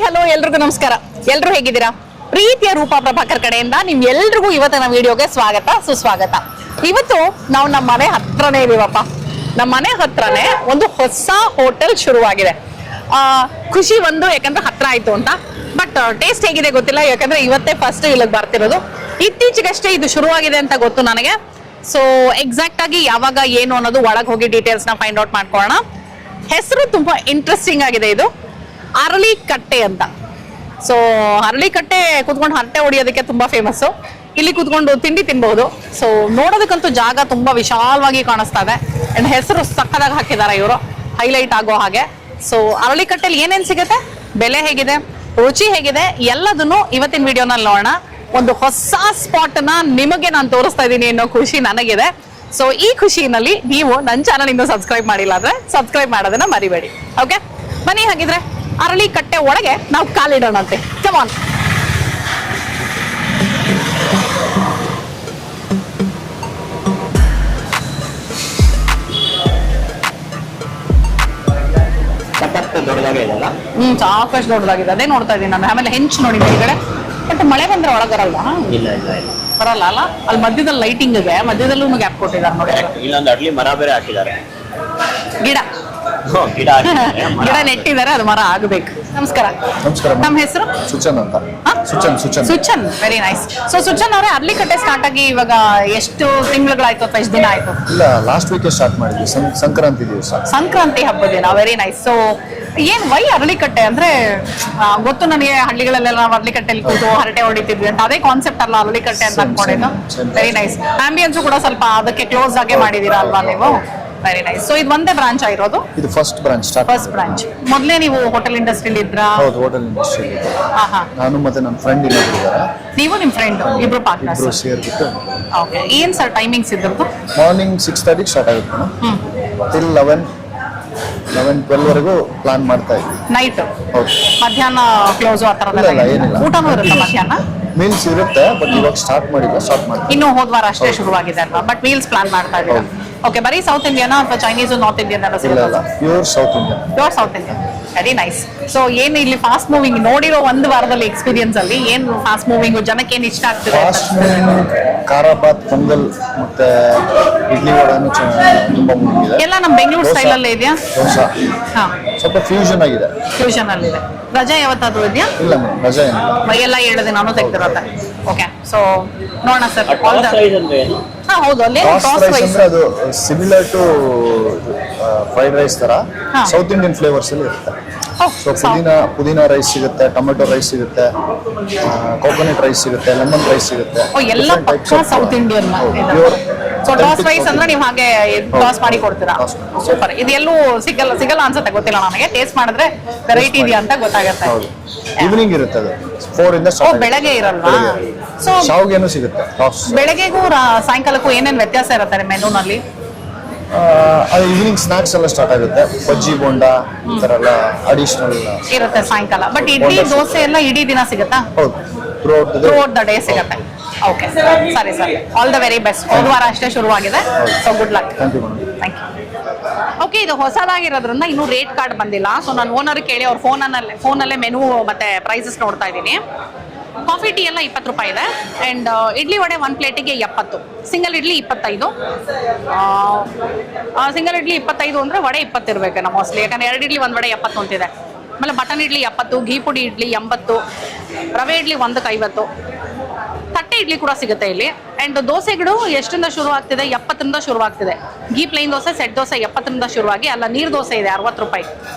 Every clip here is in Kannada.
ಹಲೋ ಎಲ್ರಿಗೂ ನಮಸ್ಕಾರ. ಎಲ್ರು ಹೇಗಿದ್ದೀರಾ? ಪ್ರೀತಿಯ ರೂಪಾ ಪ್ರಭಾಕರ್ ಕಡೆಯಿಂದ ನಿಮ್ ಎಲ್ರಿಗೂ ಇವತ್ತಿನ ವಿಡಿಯೋಗೆ ಸ್ವಾಗತ ಸುಸ್ವಾಗತ. ಇವತ್ತು ನಾವು ನಮ್ಮ ಮನೆ ಹತ್ರನೇ ಇದೀವಪ್ಪ. ನಮ್ಮ ಮನೆ ಹತ್ರನೇ ಒಂದು ಹೊಸ ಹೋಟೆಲ್ ಶುರುವಾಗಿದೆ. ಖುಷಿ ಒಂದು ಯಾಕಂದ್ರೆ ಹತ್ರ ಆಯ್ತು ಅಂತ. ಬಟ್ ಟೇಸ್ಟ್ ಹೇಗಿದೆ ಗೊತ್ತಿಲ್ಲ, ಯಾಕಂದ್ರೆ ಇವತ್ತೇ ಫಸ್ಟ್ ಇಲ್ಲಿಗೆ ಬರ್ತಿರೋದು. ಇತ್ತೀಚೆಗಷ್ಟೇ ಇದು ಶುರುವಾಗಿದೆ ಅಂತ ಗೊತ್ತು ನನಗೆ. ಸೊ ಎಕ್ಸಾಕ್ಟ್ ಆಗಿ ಯಾವಾಗ ಏನು ಅನ್ನೋದು ಒಳಗೆ ಹೋಗಿ ಡೀಟೇಲ್ಸ್ ನ ಫೈಂಡ್ ಔಟ್ ಮಾಡ್ಕೊಳ್ಳೋಣ. ಹೆಸರು ತುಂಬಾ ಇಂಟ್ರೆಸ್ಟಿಂಗ್ ಆಗಿದೆ. ಇದು ಅರಳಿಕಟ್ಟೆ ಅಂತ. ಸೊ ಅರಳಿಕಟ್ಟೆ ಕುತ್ಕೊಂಡು ಹರಟೆ ಹೊಡಿಯೋದಕ್ಕೆ ತುಂಬಾ ಫೇಮಸ್. ಇಲ್ಲಿ ಕುತ್ಕೊಂಡು ತಿಂಡಿ ತಿನ್ಬಹುದು. ಸೊ ನೋಡೋದಕ್ಕಂತೂ ಜಾಗ ತುಂಬಾ ವಿಶಾಲವಾಗಿ ಕಾಣಿಸ್ತಾ ಇದೆ. ಅಂಡ್ ಹೆಸರು ಸಕ್ಕದಾಗಿ ಹಾಕಿದ್ದಾರೆ ಇವರು, ಹೈಲೈಟ್ ಆಗೋ ಹಾಗೆ. ಸೊ ಅರಳಿಕಟ್ಟೆಲಿ ಏನೇನ್ ಸಿಗುತ್ತೆ, ಬೆಲೆ ಹೇಗಿದೆ, ರುಚಿ ಹೇಗಿದೆ, ಎಲ್ಲದನ್ನು ಇವತ್ತಿನ ವಿಡಿಯೋನಲ್ಲಿ ನೋಡೋಣ. ಒಂದು ಹೊಸ ಸ್ಪಾಟ್ ನ ನಿಮಗೆ ನಾನು ತೋರಿಸ್ತಾ ಇದ್ದೀನಿ ಅನ್ನೋ ಖುಷಿ ನನಗಿದೆ. ಸೊ ಈ ಖುಷಿನಲ್ಲಿ ನೀವು ನನ್ನ ಚಾನಲ್ ಇಂದ ಸಬ್ಸ್ಕ್ರೈಬ್ ಮಾಡಿಲ್ಲ ಅಂದ್ರೆ ಸಬ್ಸ್ಕ್ರೈಬ್ ಮಾಡೋದನ್ನ ಮರಿಬೇಡಿ. ಓಕೆ, ಬನ್ನಿ ಹಾಗಿದ್ರೆ ಅರಳಿಕಟ್ಟೆ ಒಳಗೆ ನಾವು ಕಾಲಿಡೋಣಂತೆ. Come on. ಸಾಕಷ್ಟು ದೊಡ್ಡದಾಗಿದೆ. ಅದೇ ನೋಡ್ತಾ ಇದ್ದೀನಿ ನಾನು. ಆಮೇಲೆ ಹೆಂಚು ನೋಡಿ ಮೇಲ್ಗಡೆ. ಬಟ್ ಮಳೆ ಬಂದ್ರೆ ಒಳಗೆ ಬರಲ್ಲ. ಬರಲ್ಲ ಅಲ್ಲ. ಅಲ್ಲಿ ಮಧ್ಯದಲ್ಲಿ ಲೈಟಿಂಗ್ ಇದೆ, ಮಧ್ಯದಲ್ಲೂ ಗ್ಯಾಪ್ ಕೊಟ್ಟಿದ್ದಾರೆ ನೋಡಿ. ಇಲ್ಲೊಂದು ಅಡ್ಲಿ ಮರ ಬೇರೆ ಹಾಕಿದ್ದಾರೆ. ಗಿಡ ನೆಟ್ಟಿದ್ದಾರೆ, ಅದು ಮರ ಆಗಬೇಕು. ನಮಸ್ಕಾರ. ನಮಸ್ಕಾರ. ನಮ್ಮ ಹೆಸರು ಸುಚನ್ ಅಂತ. ಸುಚನ್, ವೆರಿ ನೈಸ್. ಸೊ ಸುಚನ್ ಅವರೇ, ಅರಳಿಕಟ್ಟೆ ಸ್ಟಾರ್ಟ್ ಆಗಿ ಇವಾಗ ಎಷ್ಟು ತಿಂಗಳುಗಳಾಯ್ತು ಅಥವಾ ಎಷ್ಟು ದಿನ ಆಯ್ತು? ಇಲ್ಲ, ಲಾಸ್ಟ್ ವೀಕ್ ಸ್ಟಾರ್ಟ್ ಮಾಡಿದ್ವಿ, ಸಂಕ್ರಾಂತಿ ದಿವಸ. ಸಂಕ್ರಾಂತಿ ಹಬ್ಬದ ದಿನ. Very nice. ಸೊ ಏನ್ ವೈ ಅರಳಿಕಟ್ಟೆ ಅಂದ್ರೆ, ಗೊತ್ತು ನನಗೆ ಹಳ್ಳಿಗಳಲ್ಲೆಲ್ಲ ನಾವು ಅರಳಿಕಟ್ಟೆಲಿ ಕೂತು ಹರಟೆ ಹೊಡಿತಿದ್ವಿ ಅಂತ, ಅದೇ ಕಾನ್ಸೆಪ್ಟ್ ಅಲ್ಲ ಅರಳಿಕಟ್ಟೆ ಅಂತ ಅನ್ಕೊಂಡಿದ್ದು. Very nice. ಆಂಬಿಯನ್ಸ್ ಕೂಡ ಸ್ವಲ್ಪ ಅದಕ್ಕೆ ಕ್ಲೋಸ್ ಆಗೇ ಮಾಡಿದೀರಾ ಅಲ್ವಾ ನೀವು? Very nice. ಸೊ ಇದು ಒಂದೇ ಬ್ರಾಂಚ್ ಆಗಿರೋದು? ಇದು ಫಸ್ಟ್ ಬ್ರಾಂಚ್. First branch. ಮೊದಲೇ ನೀವು ಹೋಟೆಲ್ ಇಂಡಸ್ಟ್ರಿಯಲ್ಲಿ ಇದ್ರಾ? ಹೌದು, ಹೋಟೆಲ್ ಇಂಡಸ್ಟ್ರಿಯಲ್ಲಿ. ನಾನು ಮತ್ತೆ ನನ್ನ ಫ್ರೆಂಡ್ ಇನ್ನೊಬ್ಬರಿದ್ದಾರೆ. ನೀವು ನಿಮ್ಮ ಫ್ರೆಂಡ್ ಇಬ್ರು ಪಾರ್ಟ್ನರ್ಸ್ ಸೇರ್ಬಿಟ್ಟು. ಓಕೆ. ಏನ್ ಸರ್ ಟೈಮಿಂಗ್ಸ್ ಇದ್ರದ್ದು? ಮಾರ್ನಿಂಗ್ 6:30 ಸ್ಟಾರ್ಟ್ ಆಗುತ್ತೆ ಟಿಲ್ 11-12 ವರೆಗೂ ಪ್ಲಾನ್ ಮಾಡ್ತಾ ಇದ್ವಿ. ನೈಟ್? ಹೌದು. ಮಧ್ಯಾಹ್ನ ಕ್ಲೋಸ್ ಆ ಥರ ಏನಿಲ್ಲ. ಊಟನೂ ಇರುತ್ತೆ ಮಧ್ಯಾಹ್ನ? ಮೀಲ್ಸ್ ಇರುತ್ತೆ, ಬಟ್ ಇವಾಗ ಸ್ಟಾರ್ಟ್ ಮಾಡ್ತೀವಿ. ಇನ್ನು ಹೋದ್ವಾರ ಅಷ್ಟೇ ಶುರುವಾಗಿದೆ ಅಲ್ವಾ? ಬಟ್ ಮೀಲ್ಸ್ ಪ್ಲಾನ್ ಮಾಡ್ತಾ ಇದ್ದೀರಾ? ಓಕೆ. ಬರೀ ಸೌತ್ ಇಂಡಿಯನ್ ಅಥವಾ ಚೈನೀಸ್, ನಾರ್ತ್ ಇಂಡಿಯನ್ ಎಲ್ಲ ಸಿಗುತ್ತೆ? Pure south Indian. Pure south Indian. Very nice. So ಏನು ಇಲ್ಲಿ ಫಾಸ್ಟ್ ಮೂವಿಂಗ್ ನೋಡಿರೋ ಒಂದು ವಾರದಲ್ಲಿ ಎಕ್ಸ್ಪೀರಿಯನ್ಸ್ ಅಲ್ಲಿ ಏನು ಫಾಸ್ಟ್ ಮೂವಿಂಗ್, ಜನಕ್ಕೆ ಏನು ಇಷ್ಟ ಆಗ್ತದೆ? ಫಾಸ್ಟ್ ಮೂವಿಂಗ್ ಖಾರಾಬಾತ್, ಪೊಂಗಲ್ ಮತ್ತೆ ಇಡ್ಲಿ ವಡಾನು ತುಂಬಾ ಮೂವಿಂಗ್ ಇದೆ. ಎಲ್ಲ ನಮ್ಮ ಬೆಂಗಳೂರು ಸ್ಟೈಲ್ ಅಲ್ಲೇ ಇದೆಯಾ? ದೋಸೆ ಸ್ವಲ್ಪ ಫ್ಯೂಷನ್ ಆಗಿದೆ. ಫ್ಯೂಷನ್ ಅಲ್ಲಿ ಇದೆ. ರಜೆ ಯಾವತ್ತಾದ್ರೂ ಇದೆಯಾ? ಇಲ್ಲ ಮೇಡಮ್, ರಜೆ ಏನಿಲ್ಲ. ಮೈಯೆಲ್ಲ 7 ದಿನಾನು ತೆಗ್ದಿರುತ್ತೆ. ಓಕೆ. ಸೊ ನೋಡೋಣ ಸರ್. ಹೌದು, ಅಲ್ಲಿ ಟಾಸ್ ರೈಸ್ ಅದು ಸಿಮಿಲರ್ ಟು ಫ್ರೈಡ್ ರೈಸ್ ತರ ಸೌತ್ ಇಂಡಿಯನ್ ಫ್ಲೇವರ್ಸ್ ಅಲ್ಲಿ ಇರುತ್ತೆ. ಸೊ ಪುದೀನಾ ರೈಸ್ ಸಿಗುತ್ತೆ, ಟೊಮೆಟೊ ರೈಸ್ ಸಿಗುತ್ತೆ, ಕೋಕೋನಟ್ ರೈಸ್ ಸಿಗುತ್ತೆ, ಲೆಮನ್ ರೈಸ್ ಸಿಗುತ್ತೆ. ಎಲ್ಲ ಪಕ್ಕಾ South Indian. So toss rice ಅಂದ್ರೆ ನೀವು ಹಾಗೆ ಟಾಸ್ ಮಾಡಿ ಕೊಡ್ತೀರಾ? ಸೂಪರ್. ಇದೆಲ್ಲೂ ಸಿಗಲ್ಲ ಅನ್ಸುತ್ತೆ, ಗೊತ್ತಿಲ್ಲ ನನಗೆ. ಟೇಸ್ಟ್ ಮಾಡಿದ್ರೆ ವೆರೈಟಿ ಇದೆಯಾ ಅಂತ ಗೊತ್ತಾಗುತ್ತೆ. ಈವ್ನಿಂಗ್ ಇರುತ್ತೆ ಅದು 4 ಇಂದ ಸ್ಟಾರ್ಟ್. ಬೆಳಗ್ಗೆ ಇರಲ್ವಾ? ಸೊ ಶಾವ್ಗೆನೂ ಸಿಗುತ್ತೆ. ಬೆಳಗ್ಗೆಗೂ ಸಾಯಂಕಾಲಕ್ಕೂ ಏನೇನು ವ್ಯತ್ಯಾಸ ಇರುತ್ತೆ ಮೆನುನಲ್ಲಿ? ಅದು ಈವ್ನಿಂಗ್ ಸ್ನಾಕ್ಸ್ ಎಲ್ಲ ಸ್ಟಾರ್ಟ್ ಆಗುತ್ತೆ. ಬಜ್ಜಿ, ಬೋಂಡಾ ಈ ತರ ಎಲ್ಲ ಅಡಿಷನಲ್ ಇರುತ್ತೆ ಸಾಯಂಕಾಲ. ಬಟ್ ಇಡ್ಲಿ ದೋಸೆ ಎಲ್ಲ ಇಡೀ ದಿನ ಸಿಗುತ್ತಾ? ಹೌದು, ಥ್ರೂಔಟ್ ದ ಡೇ ಸಿಗುತ್ತೆ. ಓಕೆ, ಸರಿ sir. All the very best. ಹೋದ ವಾರ ಅಷ್ಟೇ ಶುರುವಾಗಿದೆ. So good luck. Thank you. Okay. ಇದು ಹೊಸದಾಗಿರೋದ್ರಿಂದ ಇನ್ನೂ ರೇಟ್ ಕಾರ್ಡ್ ಬಂದಿಲ್ಲ. ಸೊ ನಾನು ಓನರ್ ಕೇಳಿ ಅವ್ರ ಫೋನಲ್ಲೇ ಮೆನು ಮತ್ತೆ ಪ್ರೈಸಸ್ ನೋಡ್ತಾ ಇದ್ದೀನಿ. ಕಾಫಿ ಟೀ ಎಲ್ಲ 20 ರೂಪಾಯಿ ಇದೆ. ಆ್ಯಂಡ್ ಇಡ್ಲಿ ವಡೆ 1 ಪ್ಲೇಟಿಗೆ 70. ಸಿಂಗಲ್ ಇಡ್ಲಿ 25. ಸಿಂಗಲ್ ಇಡ್ಲಿ 25 ಅಂದರೆ ವಡೆ 20 ಇರಬೇಕೇನೋ ಮೋಸ್ಟ್ಲಿ, ಯಾಕಂದ್ರೆ 2 ಇಡ್ಲಿ 1 ವಡೆ 70 ಅಂತಿದೆ. ಆಮೇಲೆ ಬಟನ್ ಇಡ್ಲಿ 70, ಘೀ ಪುಡಿ ಇಡ್ಲಿ 80, ರವೆ ಇಡ್ಲಿ 1ಕ್ಕೆ 50, ತಟ್ಟೆ ಇಡ್ಲಿ ಕೂಡ ಸಿಗುತ್ತೆ ಇಲ್ಲಿ. ಆ್ಯಂಡ್ ದೋಸೆಗಳು ಎಷ್ಟರಿಂದ ಶುರು ಆಗ್ತಿದೆ? 70ರಿಂದ ಶುರುವಾಗ್ತಿದೆ. ಘೀ ಪ್ಲೈನ್ ದೋಸೆ, ಸೆಟ್ ದೋಸೆ 70ರಿಂದ ಶುರುವಾಗಿ, ಅಲ್ಲ ನೀರು ದೋಸೆ ಇದೆ 60 ರೂಪಾಯಿ.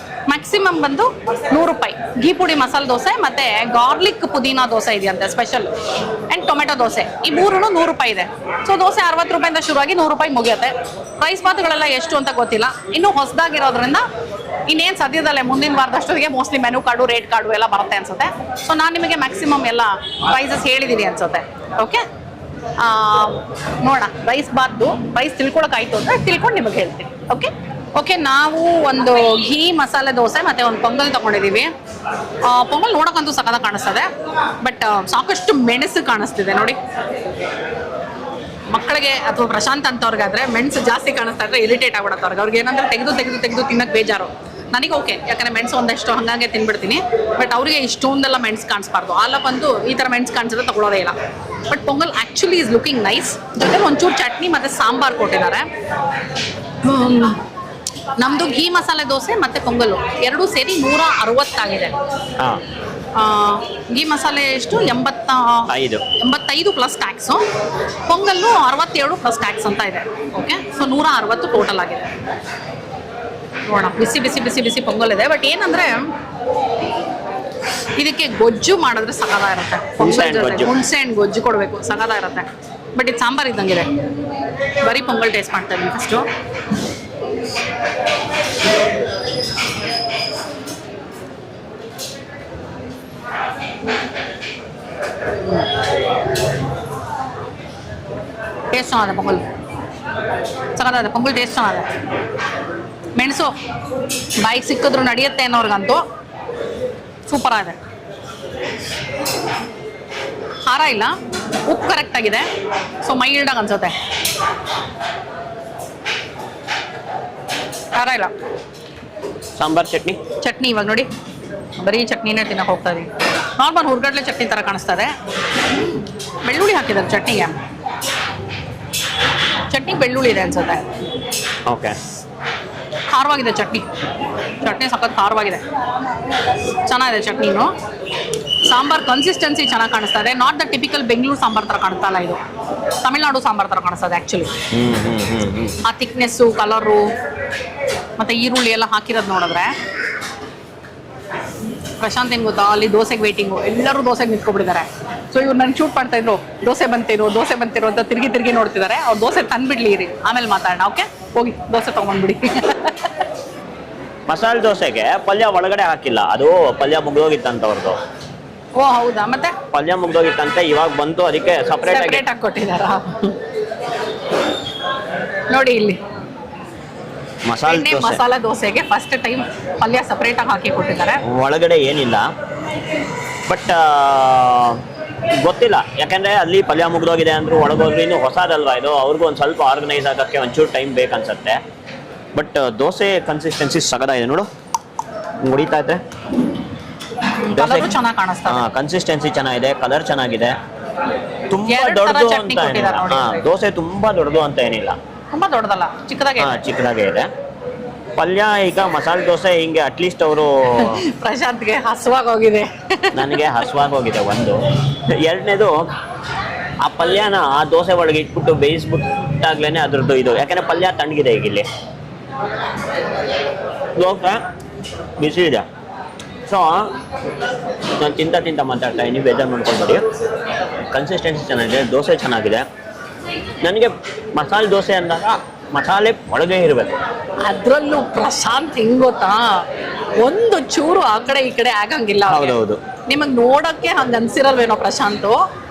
ಮ್ಯಾಕ್ಸಿಮಮ್ ಬಂದು 100 ರೂಪಾಯಿ. ಘೀ ಪುಡಿ ಮಸಾಲೆ ದೋಸೆ ಮತ್ತೆ ಗಾರ್ಲಿಕ್ ಪುದೀನಾ ದೋಸೆ ಇದೆಯಂತೆ ಸ್ಪೆಷಲ್. ಆ್ಯಂಡ್ ಟೊಮೆಟೊ ದೋಸೆ, ಈ 3 100 ರೂಪಾಯಿ ಇದೆ. ಸೊ ದೋಸೆ 60 ರೂಪಾಯಿಂದ ಶುರುವಾಗಿ 100 ರೂಪಾಯಿ ಮುಗಿಯುತ್ತೆ. ಪ್ರೈಸ್ ಮಾತುಗಳೆಲ್ಲ ಎಷ್ಟು ಅಂತ ಗೊತ್ತಿಲ್ಲ, ಇನ್ನೂ ಹೊಸದಾಗಿರೋದ್ರಿಂದ ಇನ್ನೇನು ಸದ್ಯದಲ್ಲೇ ಮುಂದಿನ ವಾರದಷ್ಟೊತ್ತಿಗೆ mostly menu card, rate card ಎಲ್ಲ ಬರುತ್ತೆ ಅನ್ಸುತ್ತೆ. ಸೊ ನಾನು ನಿಮಗೆ ಮ್ಯಾಕ್ಸಿಮಮ್ ಎಲ್ಲ ಪ್ರೈಸಸ್ ಹೇಳಿದ್ದೀನಿ ಅನ್ಸುತ್ತೆ. ಓಕೆ, ನೋಡೋಣ. ಪ್ರೈಸ್ ತಿಳ್ಕೊಳಕ್ಕಾಯ್ತು ಅಂದರೆ ತಿಳ್ಕೊಂಡು ನಿಮಗೆ ಹೇಳ್ತೀನಿ. ಓಕೆ. ನಾವು ಒಂದು ಘೀ ಮಸಾಲೆ ದೋಸೆ ಮತ್ತೆ ಒಂದು ಪೊಂಗಲ್ ತಗೊಂಡಿದ್ದೀವಿ. ಪೊಂಗಲ್ ನೋಡೋಕ್ಕಂತೂ ಸಖತ್ತಾಗಿ ಕಾಣಿಸ್ತದೆ, ಬಟ್ ಸಾಕಷ್ಟು ಮೆಣಸು ಕಾಣಿಸ್ತಿದೆ ನೋಡಿ. ಮಕ್ಕಳಿಗೆ ಅಥವಾ ಪ್ರಶಾಂತ್ ಅಂತವ್ರಿಗಾದ್ರೆ ಮೆಣಸು ಜಾಸ್ತಿ ಕಾಣಿಸ್ತಾ ಇದ್ರೆ ಇರಿಟೇಟ್ ಆಗ್ಬಿಡತ್ತೆ ಅವ್ರಿಗೆ ಏನಂದ್ರೆ ತೆಗೆದು ತಿನ್ನಕ್ಕೆ ಬೇಜಾರು. ನನಗೆ ಓಕೆ, ಯಾಕಂದ್ರೆ ಮೆಣಸು ಒಂದಷ್ಟು ಹಂಗಾಗಿ ತಿನ್ಬಿಡ್ತೀನಿ. ಬಟ್ ಅವರಿಗೆ ಇಷ್ಟೊಂದೆಲ್ಲ ಮೆಣಸು ಕಾಣಿಸ್ಬಾರ್ದು. ಆಲ ಬಂದು ಈ ಥರ ಮೆಣಸು ಕಾಣಿಸಿದ್ರೆ ತಗೊಳ್ಳೋದೇ ಇಲ್ಲ. But pongal actually is looking nice. ಜೊತೆ ಒಂಚೂರು ಚಟ್ನಿ ಮತ್ತು ಸಾಂಬಾರು ಕೊಟ್ಟಿದ್ದಾರೆ. ನಮ್ಮದು ಘೀ ಮಸಾಲೆ ದೋಸೆ ಮತ್ತು ಪೊಂಗಲ್ಲು ಎರಡೂ ಸೇರಿ 160 ಆಗಿದೆ. ಘೀ ಮಸಾಲೆ ಎಷ್ಟು 85 plus tax, pongal 67 plus tax ಅಂತ ಇದೆ. ಓಕೆ, ಸೊ 160 ಟೋಟಲ್ ಆಗಿದೆ. ನೋಡೋಣ, ಬಿಸಿ ಬಿಸಿ ಬಿಸಿ ಬಿಸಿ ಪೊಂಗಲ್ ಇದೆ. ಬಟ್ ಏನಂದರೆ ಇದಕ್ಕೆ ಗೊಜ್ಜು ಮಾಡಿದ್ರೆ ಸಗದ ಇರುತ್ತೆ. ಹುಣಸೆ ಹಣ್ಣು ಗೊಜ್ಜು ಕೊಡಬೇಕು, ಸಗದ ಇರುತ್ತೆ. ಬಟ್ ಇದು ಸಾಂಬಾರು ಇದ್ದಂಗಿದೆ. ಬರೀ ಪೊಂಗಲ್ ಟೇಸ್ಟ್ ಮಾಡ್ತಾ ಇದ್ದೀನಿ ಫಸ್ಟು. ಟೇಸ್ಟ್ ಚೆನ್ನಾಗಿದೆ ಪೊಂಗಲ್, ಚೆನ್ನಾಗಿದೆ ಪೊಂಗಲ್, ಟೇಸ್ಟ್ ಚೆನ್ನಾಗಿದೆ. ಮೆಣಸು ಬಾಯಿಗೆ ಸಿಕ್ಕಿದ್ರು ನಡೆಯುತ್ತೆ ಅನ್ನೋರ್ಗಂತೂ ಸೂಪರ್ ಆಗಿದೆ. ಖಾರ ಇಲ್ಲ, ಉಪ್ಪು ಕರೆಕ್ಟ್ ಆಗಿದೆ. ಸೊ ಮೈಲ್ಡಾಗಿ ಅನ್ಸುತ್ತೆ. ಖಾರ ಇಲ್ಲ. ಸಾಂಬಾರ್ ಚಟ್ನಿ ಇವಾಗ ನೋಡಿ, ಬರೀ ಚಟ್ನಿನೇ ತಿನ್ನಕ್ಕೆ ಹೋಗ್ತಾ ಇದೀವಿ. ನಾರ್ಮಲ್ ಹುರ್ಗಡ್ಲೆ ಚಟ್ನಿ ಥರ ಕಾಣಿಸ್ತದೆ. ಬೆಳ್ಳುಳ್ಳಿ ಹಾಕಿದ್ದಾರೆ ಚಟ್ನಿಗೆ. ಚಟ್ನಿ ಬೆಳ್ಳುಳ್ಳಿ ಇದೆ ಅನ್ಸುತ್ತೆ. ಓಕೆ, ಖಾರವಾಗಿದೆ ಚಟ್ನಿ ಸಖತ್ ಖಾರವಾಗಿದೆ. ಚೆನ್ನಾಗಿದೆ ಚಟ್ನಿನು. ಸಾಂಬಾರ್ ಕನ್ಸಿಸ್ಟೆನ್ಸಿ ಚೆನ್ನಾಗಿ ಕಾಣಿಸ್ತಾ ಇದೆ. Not the typical Bengaluru sambar ಥರ ಕಾಣಿಸ್ತಾ ಇಲ್ಲ, ಇದು ತಮಿಳ್ನಾಡು ಸಾಂಬಾರ್ ಥರ ಕಾಣಿಸ್ತದೆ ಆ್ಯಕ್ಚುಲಿ. ಆ ಥಿಕ್ನೆಸ್ಸು, ಕಲರು ಮತ್ತು ಈರುಳ್ಳಿ ಎಲ್ಲ ಹಾಕಿರೋದು ನೋಡಿದ್ರೆ. ಪ್ರಶಾಂತ್ ಏನು ಗೊತ್ತಾ, ಅಲ್ಲಿ ದೋಸೆಗೆ ವೇಟಿಂಗು, ಎಲ್ಲರೂ ದೋಸೆಗೆ ನಿಂತ್ಕೊಬಿಟ್ಟಿದ್ದಾರೆ. ಸೊ ಇವ್ರು ನನಗೆ ಶೂಟ್ ಮಾಡ್ತಾ ಇದ್ರು, ದೋಸೆ ಬಂತಿರೋ ಅಂತ ತಿರುಗಿ ನೋಡ್ತಿದ್ದಾರೆ. ಅವ್ರು ದೋಸೆ ತಂದುಬಿಡ್ಲಿ ಇರಿ, ಆಮೇಲೆ ಮಾತಾಡೋಣ. ಓಕೆ, ಹೋಗಿ ದೋಸೆ ತೊಗೊಂಡ್ಬಿಡಿ. ಮಸಾಲೆ ದೋಸೆಗೆ ಪಲ್ಯ ಒಳಗಡೆ ಹಾಕಿಲ್ಲ, ಅದು ಪಲ್ಯ ಮುಗ್ದೋಗಿತ್ತಂತ ಅವ್ರದ್ದು. ಓ ಹೌದಾ, ಮತ್ತೆ ಪಲ್ಯ ಮುಗ್ದೋಗಿತ್ತಂತೆ, ಇವಾಗ ಬಂತು, ಅದಕ್ಕೆ ಸಪ್ರೇಟ್ ಆಗಿ ಕೊಟ್ಟಿದ್ದಾರ ನೋಡಿ ಇಲ್ಲಿ. ಮಸಾಲೆ ದೋಸೆಗೆ ಫಸ್ಟ್ ಟೈಮ್ ಪಲ್ಯ ಸಪ್ರೇಟ್ ಆಗಿ ಹಾಕಿ ಕೊಟ್ಟಿದ್ದಾರೆ. ಒಳಗಡೆ ಏನಿಲ್ಲ, ಬಟ್ ಗೊತ್ತಿಲ್ಲ, ಯಾಕಂದ್ರೆ ಅಲ್ಲಿ ಪಲ್ಯ ಮುಗ್ದೋಗಿದೆ ಅಂದ್ರು ಒಳಗೋದ್ರು. ಇನ್ನು ಹೊಸದಲ್ವಾ ಇದು, ಅವ್ರಿಗೂ ಒಂದು ಸ್ವಲ್ಪ ಆರ್ಗನೈಸ್ ಆಗೋಕ್ಕೆ ಒಂಚೂರು ಟೈಮ್ ಬೇಕನ್ಸುತ್ತೆ. ಬಟ್ ದೋಸೆ ಕನ್ಸಿಸ್ಟೆನ್ಸಿ ಸಗದ ಇದೆ ನೋಡು, ಹೊಡಿತಾ ಇದೆ. ದೋಸೆ ಚೆನ್ನಾಗಿ ಕಾಣಿಸ್ತಾ, ಕನ್ಸಿಸ್ಟೆನ್ಸಿ ಚೆನ್ನಾಗಿದೆ, ಕಲರ್ ಚೆನ್ನಾಗಿದೆ. ತುಂಬಾ ದೊಡ್ಡದು ಅಂತ ಏನಿಲ್ಲ. ದೋಸೆ ತುಂಬಾ ದೊಡ್ಡದು ಅಂತ ಏನಿಲ್ಲ, ತುಂಬಾ ದೊಡ್ಡದಲ್ಲ, ಚಿಕ್ಕದಾಗೆ ಇದೆ. ಪಲ್ಯ ಈಗ ಮಸಾಲೆ ದೋಸೆ ಹಿಂಗೆ ಅಟ್ಲೀಸ್ಟ್ ಅವರು ಪ್ರಶಾಂತ್ಗೆ ಹಸುವಾಗಿ ಹೋಗಿದೆ, ನನಗೆ ಹಸುವಾಗಿ ಹೋಗಿದೆ ಒಂದು. ಎರಡನೇದು, ಆ ಪಲ್ಯನ ಆ ದೋಸೆ ಒಳಗೆ ಇಟ್ಬಿಟ್ಟು ಬೇಯಿಸ್ಬಿಟ್ಟಾಗ್ಲೇನೆ ಅದ್ರದ್ದು ಇದು, ಯಾಕಂದ್ರೆ ಪಲ್ಯ ತಣ್ಣಗಿದೆ. ಈಗ ಇಲ್ಲಿ ದೋಸೆ ಬಿಸಿ ಇದೆ. ಸೊ ನಾನು ತಿಂತ ಮಾತಾಡ್ತಾ ಇದ್ದೀನಿ, ಬೇಜಾರು ಮಾಡ್ಕೊಳ್ಬೇಡಿ. ಕನ್ಸಿಸ್ಟೆನ್ಸಿ ಚೆನ್ನಾಗಿದೆ, ದೋಸೆ ಚೆನ್ನಾಗಿದೆ. ನನಗೆ ಮಸಾಲೆ ದೋಸೆ ಅಂದಾಗ ಮಸಾಲೆ ಒಳಗೆ ಇರಬೇಕು. ಅದ್ರಲ್ಲೂ ಪ್ರಶಾಂತ್ ಹೆಂಗ್ ಗೊತ್ತಾ, ಒಂದು ಚೂರು ಆ ಕಡೆ ಈ ಕಡೆ ಆಗಂಗಿಲ್ಲ. ಹೌದೌದು, ನಿಮಗ್ ನೋಡಕ್ಕೆ ಹಂಗ ಅನ್ಸಿರಲ್ವೇನೋ Prashant,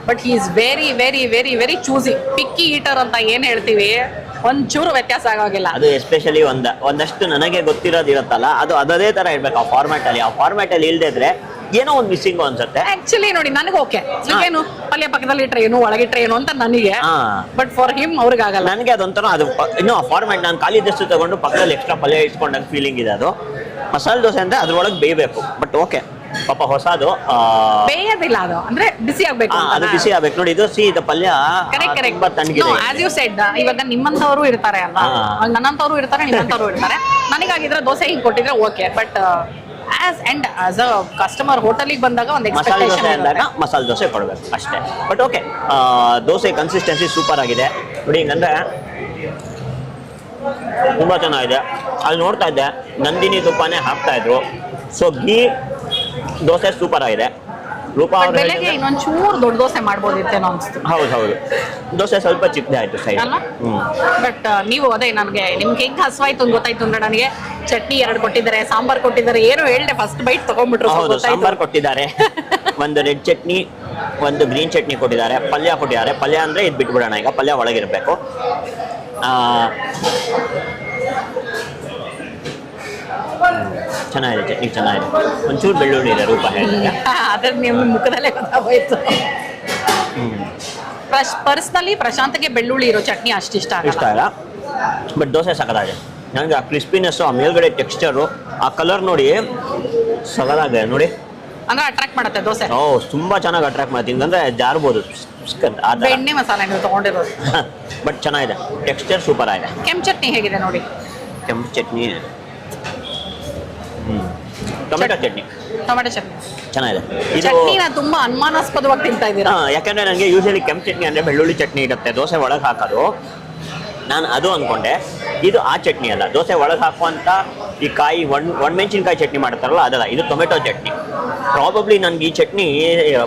but he is very very very very choosy, picky eater ಅಂತ ಏನ್ ಹೇಳ್ತೀವಿ, ಒಂಚೂರು ವ್ಯತ್ಯಾಸ ಆಗೋಗಿಲ್ಲ. ಅದು ಎಸ್ಪೆಷಲಿ ಒಂದಷ್ಟು ನನಗೆ ಗೊತ್ತಿರೋದಿರತ್ತಲ್ಲ, ಅದು ಅದೇ ತರ ಇರ್ಬೇಕು ಆ ಫಾರ್ಮ್ಯಾಟ್ ಅಲ್ಲಿ. ಆ ಫಾರ್ಮ್ಯಾಟ್ ಅಲ್ಲಿ ಇಲ್ದೇ ಇದ್ರೆ ಏನೋ ಒಂದು ಮಿಸ್ಸಿಂಗ್ ಅನ್ಸುತ್ತೆ. ಆಕ್ಚುಲಿ ನೋಡಿ, ನನಗೆ ಓಕೆ, ಏನು ಪಲ್ಯ ಪಕ್ಕದಲ್ಲಿ ಇಟ್ರೆ ಏನು, ಒಳಗಿಟ್ರೆ ಏನು ಅಂತ ನನಗೆ. ಬಟ್ ಫಾರ್ ಹಿಮ್ ಅವ್ರಿಗಾಗಲ್ಲ. ನನಗೆ ಅದೊಂಥರ ಅದು ಇನ್ನು ಆ ಫಾರ್ಮ್ಯಾಟ್, ನಾನು ಖಾಲಿ ದಷ್ಟು ತಗೊಂಡು ಪಕ್ಕದಲ್ಲಿ ಎಕ್ಸ್ಟ್ರಾ ಪಲ್ಯ ಇಟ್ಕೊಂಡಾಗ ಫೀಲಿಂಗ್ ಇದೆ. ಅದು ಮಸಾಲೆ ದೋಸೆ ಅಂದ್ರೆ ಅದ್ರೊಳಗೆ ಬೇಯಬೇಕು. ಬಟ್ ಓಕೆ, ಪಾಪ ಹೊಸದು ಬೇಯೋದಿಲ್ಲ, ಅದು ಅಂದ್ರೆ ಬಿಸಿ ಆಗ್ಬೇಕು. ಅದು ಬಿಸಿ ಆಗ್ಬೇಕು ನೋಡಿ. ಇದು ಇದು ಪಲ್ಯ ತುಂಬಾ ತಣ್ಣಗಿದೆ. ಆಸ್ ಯು ಸೆಡ್, ಇವಾಗ ನಿಮ್ಮಂತವರು ಇರ್ತಾರೆ ಅಲ್ಲ, ನನ್ನಂತವರು ಇರ್ತಾರೆ, ನಿಮ್ಮಂತವರು ಇರ್ತಾರೆ. ನನಗಾಗಿದ್ರೆ ದೋಸೆ ಹಿಂಗ್ ಕೊಟ್ಟಿದ್ರೆ okay, but as a customer ಹೋಟೆಲಿಗೆ ಬಂದಾಗ ಒಂದು ಮಸಾಲೆ ದೋಸೆ ಅಂದಾಗ ಮಸಾಲೆ ದೋಸೆ ಕೊಡ್ಬೇಕು ಅಷ್ಟೇ. But okay, dosa consistency super ಆಗಿದೆ ನೋಡಿ. ಹಿಂಗಂದ್ರೆ ತುಂಬಾ ಚೆನ್ನಾಗಿದೆ. ಅಲ್ಲಿ ನೋಡ್ತಾ ಇದ್ದೆ, ನಂದಿನಿ ತುಪ್ಪನೇ ಹಾಕ್ತಾ ಇದ್ರು. ಸೊ ಘೀ ದೋಸೆ ಸೂಪರ್ ಆಗಿದೆ. ರೂಪಾ ಅವ್ರ ಬೆಲೆಗೆ ಇನ್ನೊಂದು ಚೂರು ದೊಡ್ಡ ದೋಸೆ ಮಾಡ್ಬೋದಿತ್ತೇನೋ ಅನ್ಸ್ತು. ಹೌದು, ಸ್ವಲ್ಪ ಚಿಕ್ಕದೇ ಆಯ್ತು ಸೈಡ್. ಬಟ್ ನೀವು ಅದೇ, ನನಗೆ ನಿಮ್ಗೆ ಹೆಂಗ್ ಹಸುವಾಯ್ತು ಅಂತ ಗೊತ್ತಾಯ್ತು ಅಂದ್ರೆ, ನನಗೆ ಚಟ್ನಿ 2 ಕೊಟ್ಟಿದ್ದಾರೆ, ಸಾಂಬಾರ್ ಕೊಟ್ಟಿದ್ದಾರೆ, ಏನು ಹೇಳ್ದೆ ಫಸ್ಟ್ ಬೈಟ್ ತಗೊಂಡ್ಬಿಟ್ರು. ಹೌದು, ಸಾಂಬಾರ್ ಕೊಟ್ಟಿದ್ದಾರೆ, ಒಂದು ರೆಡ್ ಚಟ್ನಿ, ಒಂದು ಗ್ರೀನ್ ಚಟ್ನಿ ಕೊಟ್ಟಿದ್ದಾರೆ, ಪಲ್ಯ ಕೊಟ್ಟಿದ್ದಾರೆ. ಪಲ್ಯ ಅಂದ್ರೆ ಇದು ಬಿಟ್ಬಿಡೋಣ, ಈಗ ಪಲ್ಯ ಒಳಗಿರ್ಬೇಕು. ಚೆನ್ನಾಗಿದೆ, ಚಟ್ನಿ ಚೆನ್ನಾಗಿದೆ. ಒಂಚೂರು ಬೆಳ್ಳುಳ್ಳಿ ಇದೆ, ರೂಪ ಹೇಳಿದ್ರೆ ಅದ್ರ ನಿಮ್ಮ ಮುಖದಲ್ಲೇ ಗೊತ್ತಾಗೋಯ್ತು. ಪರ್ಸ್ನಲಿ ಪ್ರಶಾಂತ್ಗೆ ಬೆಳ್ಳುಳ್ಳಿ ಇರೋ ಚಟ್ನಿ ಅಷ್ಟಿಷ್ಟ ಇಲ್ಲ, ಬಟ್ ದೋಸೆ ಸಕ್ಕತ್ತಾಗಿದೆ. ನನಗೆ ಆ ಕ್ರಿಸ್ಪಿನೆಸ್, ಆ ಮೇಲ್ಗಡೆ ಟೆಕ್ಸ್ಚರು, ಆ ಕಲರ್ ನೋಡಿ ಸಗದಾಗಿದೆ ನೋಡಿ. ಅಂದ್ರೆ ಅಟ್ರಾಕ್ಟ್ ಮಾಡುತ್ತೆ ದೋಸೆ. ಓ ತುಂಬಾ ಚೆನ್ನಾಗಿ ಅಟ್ರಾಕ್ಟ್ ಮಾಡ್ತೀನಿ ಅಂದ್ರೆ ಜಾರ್ಬೋದು ಆ ಥರ. ಎಣ್ಣೆ ಮಸಾಲೆ ನೀವು ತಗೊಂಡಿರೋದು. ಬಟ್ ಚೆನ್ನಾಗಿದೆ, ಟೆಕ್ಸ್ಚರ್ ಸೂಪರ್ ಆಗಿದೆ. ಕೆಂಪು ಚಟ್ನಿ ಹೇಗಿದೆ ನೋಡಿ. ಕೆಂಪು ಚಟ್ನಿ, ಟೊಮೆಟೊ ಚಟ್ನಿ, ಟೊಮೆಟೊ ಚಟ್ನಿ ಚೆನ್ನಾಗಿದೆ. ಇದು ಚಟ್ನಿನ ತುಂಬಾ ಅನುಮಾನಾಸ್ಪದವಾಗಿ ತಿಂತಾ ಇದ್ದೀರಾ. ಯಾಕಂದ್ರೆ ನನಗೆ ಯೂಶಲಿ ಕೆಂಪು ಚಟ್ನಿ ಅಂದ್ರೆ ಬೆಳ್ಳುಳ್ಳಿ ಚಟ್ನಿ ಇರುತ್ತೆ ದೋಸೆ ಒಳಗೆ ಹಾಕೋದು, ನಾನು ಅದು ಅನ್ಕೊಂಡೆ. ಇದು ಆ ಚಟ್ನಿ ಅಲ್ಲ, ದೋಸೆ ಒಳಗೆ ಹಾಕುವಂತ ಈ ಕಾಯಿ ಒಣಮೆಣಸಿನ್ಕಾಯಿ ಚಟ್ನಿ ಮಾಡ್ತಾರಲ್ಲ ಅದಲ್ಲ, ಇದು ಟೊಮೆಟೊ ಚಟ್ನಿ. ಪ್ರಾಬಬ್ಲಿ ನನ್ಗೆ ಈ ಚಟ್ನಿ